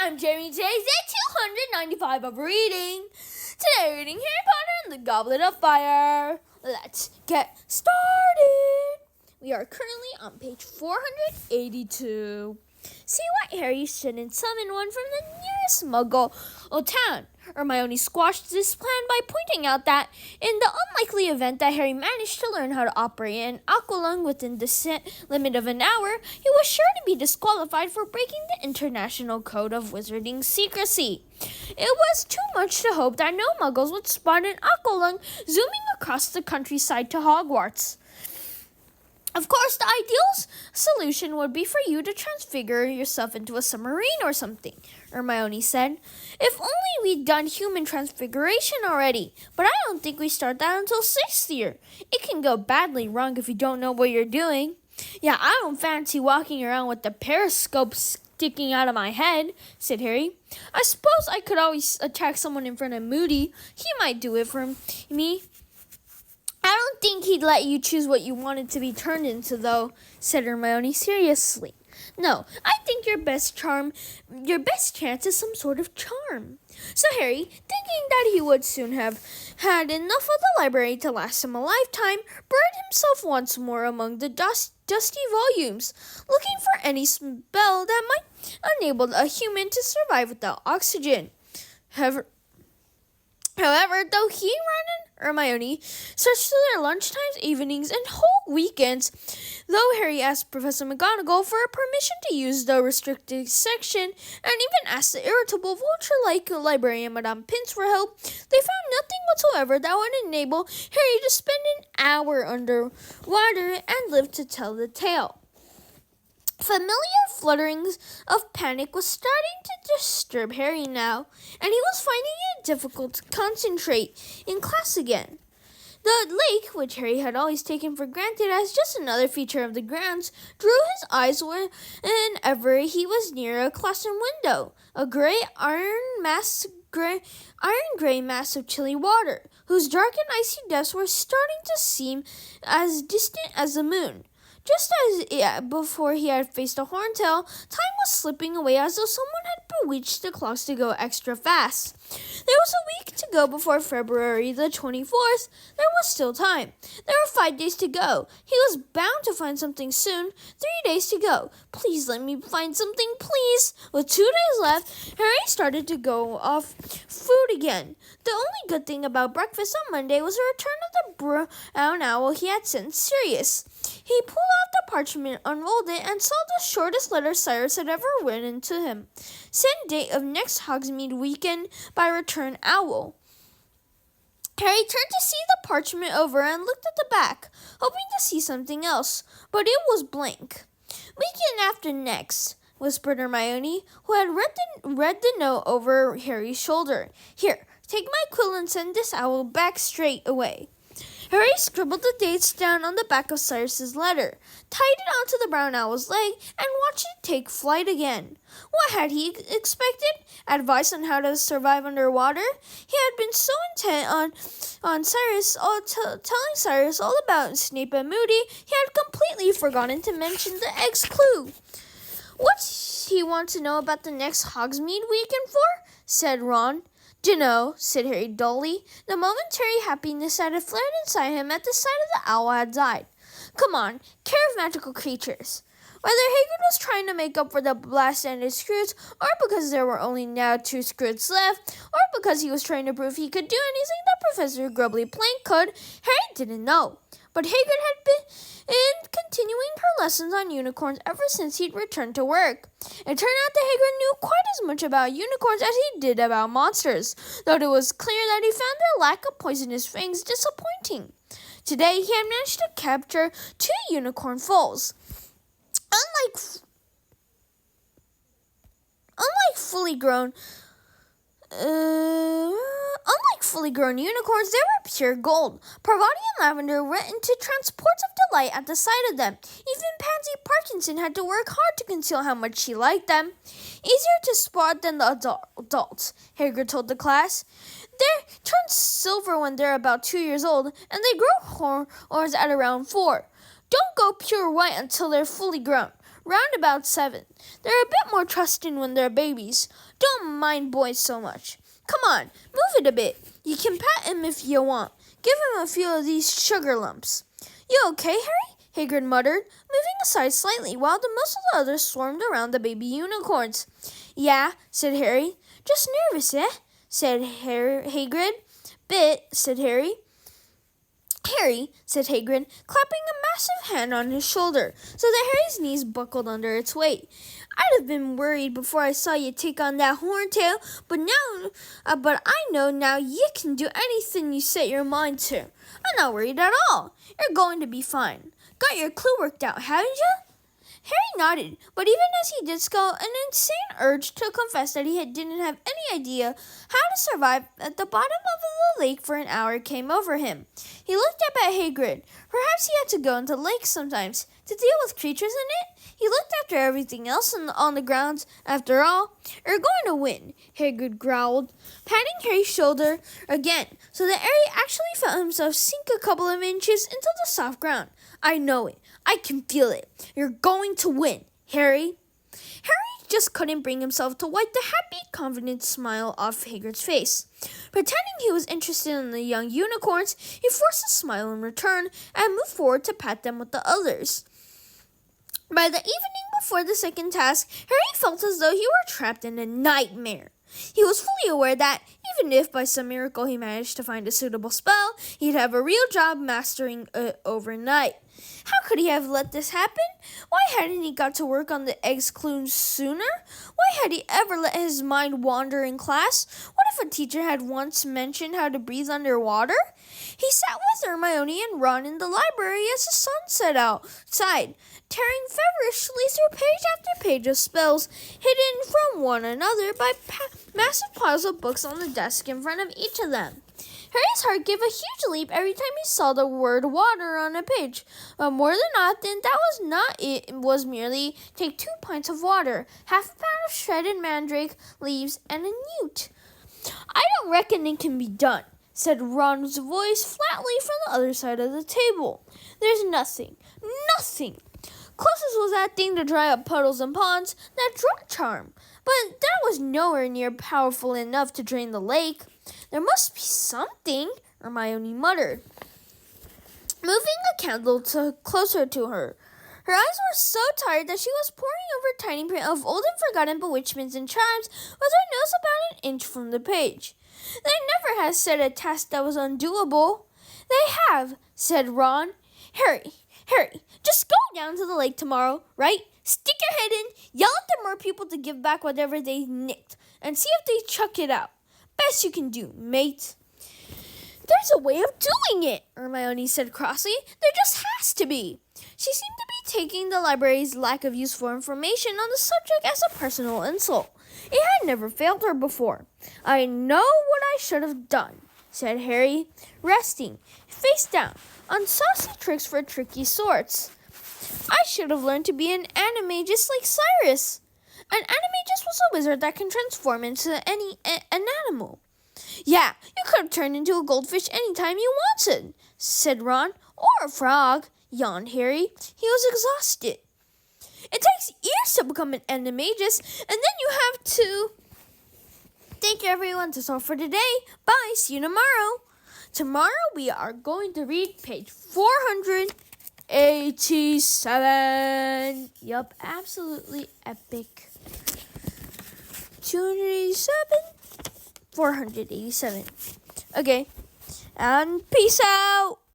I'm Jamie. Today's day 295 of reading. Today we're reading Harry Potter and the Goblet of Fire. Let's get started. We are currently on page 482. See why Harry shouldn't summon one from the nearest Muggle town. Hermione squashed this plan by pointing out that in the unlikely event that Harry managed to learn how to operate an aqualung within the limit of an hour, he was sure to be disqualified for breaking the International Code of Wizarding Secrecy. It was too much to hope that no Muggles would spot an aqualung zooming across the countryside to Hogwarts. Of course, the ideal solution would be for you to transfigure yourself into a submarine or something, Hermione said. If only we'd done human transfiguration already, but I don't think we start that until 6th year. It can go badly wrong if you don't know what you're doing. Yeah, I don't fancy walking around with the periscope sticking out of my head, said Harry. I suppose I could always attack someone in front of Moody. He might do it for me. I don't think he'd let you choose what you wanted to be turned into, though, said Hermione seriously. No, I think your best chance is some sort of charm. So Harry, thinking that he would soon have had enough of the library to last him a lifetime, buried himself once more among the dusty volumes, looking for any spell that might enable a human to survive without oxygen. However, though he, Ron, and Hermione searched through their lunchtimes, evenings, and whole weekends, though Harry asked Professor McGonagall for permission to use the restricted section, and even asked the irritable vulture-like librarian Madame Pince for help, they found nothing whatsoever that would enable Harry to spend an hour underwater and live to tell the tale. Familiar flutterings of panic was starting to disturb Harry now, and he was finding it difficult to concentrate in class again. The lake, which Harry had always taken for granted as just another feature of the grounds, drew his eyes whenever he was near a classroom window, a iron-gray mass of chilly water, whose dark and icy depths were starting to seem as distant as the moon. Just as before he had faced a horntail, time was slipping away as though someone had bewitched the clocks to go extra fast. There was a week to go before February the 24th. There was still time. There were 5 days to go. He was bound to find something soon. 3 days to go. Please let me find something, please. With 2 days left, Harry started to go off food again. The only good thing about breakfast on Monday was the return of the brown owl he had sent Sirius. He pulled out the parchment, unrolled it, and saw the shortest letter Cyrus had ever written to him. Send date of next Hogsmeade weekend by return owl. Harry turned to see the parchment over and looked at the back, hoping to see something else, but it was blank. Weekend after next, whispered Hermione, who had read the note over Harry's shoulder. Here, take my quill and send this owl back straight away. Harry scribbled the dates down on the back of Cyrus's letter, tied it onto the brown owl's leg, and watched it take flight again. What had he expected? Advice on how to survive underwater? He had been so intent on Cyrus, telling Cyrus all about Snape and Moody, he had completely forgotten to mention the egg's clue. What's he want to know about the next Hogsmeade weekend for? Said Ron. Dunno, said Harry dully. The momentary happiness that had flared inside him at the sight of the owl had died. Come on, care of magical creatures. Whether Hagrid was trying to make up for the blast-ended Scroots, or because there were only now 2 Scroots left, or because he was trying to prove he could do anything that Professor Grubbly Plank could, Harry didn't know. But Hagrid had been continuing her lessons on unicorns ever since he'd returned to work. It turned out that Hagrid knew quite as much about unicorns as he did about monsters, though it was clear that he found their lack of poisonous fangs disappointing. Today, he had managed to capture 2 unicorn foals. Unlike fully grown unicorns, they were pure gold. Parvati and Lavender went into transports of delight at the sight of them. Even Pansy Parkinson had to work hard to conceal how much she liked them. Easier to spot than the adults, Hagrid told the class. They turn silver when they're about 2 years old, and they grow horns at around 4. Don't go pure white until they're fully grown. round about 7. They're a bit more trusting when they're babies. Don't mind boys so much. Come on, move it a bit. You can pat him if you want. Give him a few of these sugar lumps. You okay, Harry? Hagrid muttered, moving aside slightly while the most of the others swarmed around the baby unicorns. Yeah, said Harry. Just nervous, eh? Said Hagrid. Bit, said Harry. Harry, said Hagrid, clapping a massive hand on his shoulder, so that Harry's knees buckled under its weight. I'd have been worried before I saw you take on that horntail, but I know now you can do anything you set your mind to. I'm not worried at all. You're going to be fine. Got your clue worked out, haven't you? Harry nodded, but even as he did so, an insane urge to confess that he didn't have any idea how to survive at the bottom of the lake for an hour came over him. He looked up at Hagrid. Perhaps he had to go into lakes sometimes to deal with creatures in it. He looked after everything else on the grounds. After all, you're going to win, Hagrid growled, patting Harry's shoulder again, so that Harry actually felt himself sink a couple of inches into the soft ground. I know it. I can feel it. You're going to win, Harry. Harry just couldn't bring himself to wipe the happy, confident smile off Hagrid's face. Pretending he was interested in the young unicorns, he forced a smile in return and moved forward to pat them with the others. By the evening before the second task, Harry felt as though he were trapped in a nightmare. He was fully aware that, even if by some miracle he managed to find a suitable spell, he'd have a real job mastering it overnight. How could he have let this happen? Why hadn't he got to work on the egg's clue sooner? Why had he ever let his mind wander in class? What if a teacher had once mentioned how to breathe underwater? He sat with Hermione and Ron in the library as the sun set outside, tearing feverishly through page after page of spells hidden from one another by massive piles of books on the desk in front of each of them. Harry's heart gave a huge leap every time he saw the word water on a page, but more than often that was not it. It was merely take 2 pints of water, half a pound of shredded mandrake leaves, and a newt. I don't reckon it can be done, said Ron's voice flatly from the other side of the table. There's nothing. Closest was that thing to dry up puddles and ponds, that drug charm, but that was nowhere near powerful enough to drain the lake. There must be something, Hermione muttered, moving a candle closer to her. Her eyes were so tired that she was poring over a tiny print of old and forgotten bewitchments and charms with her nose about an inch from the page. They never had said a task that was undoable. They have, said Ron. Harry, just go down to the lake tomorrow, right? Stick your head in, yell at the mer people to give back whatever they nicked, and see if they chuck it out. Best you can do, mate. There's a way of doing it, Hermione said crossly. There just has to be. She seemed to be taking the library's lack of useful information on the subject as a personal insult. It had never failed her before. I know what I should have done, said Harry, resting, face down, on saucy tricks for tricky sorts. I should have learned to be an animagus like Cyrus. An animagus was a wizard that can transform into an animal. Yeah, you could have turned into a goldfish any time you wanted, said Ron. Or a frog, yawned Harry. He was exhausted. It takes years to become an animagus, and then you have to... Thank you, everyone. That's all for today. Bye. See you tomorrow. Tomorrow we are going to read page 487. Yup, absolutely epic. 287, 487. Okay, and peace out.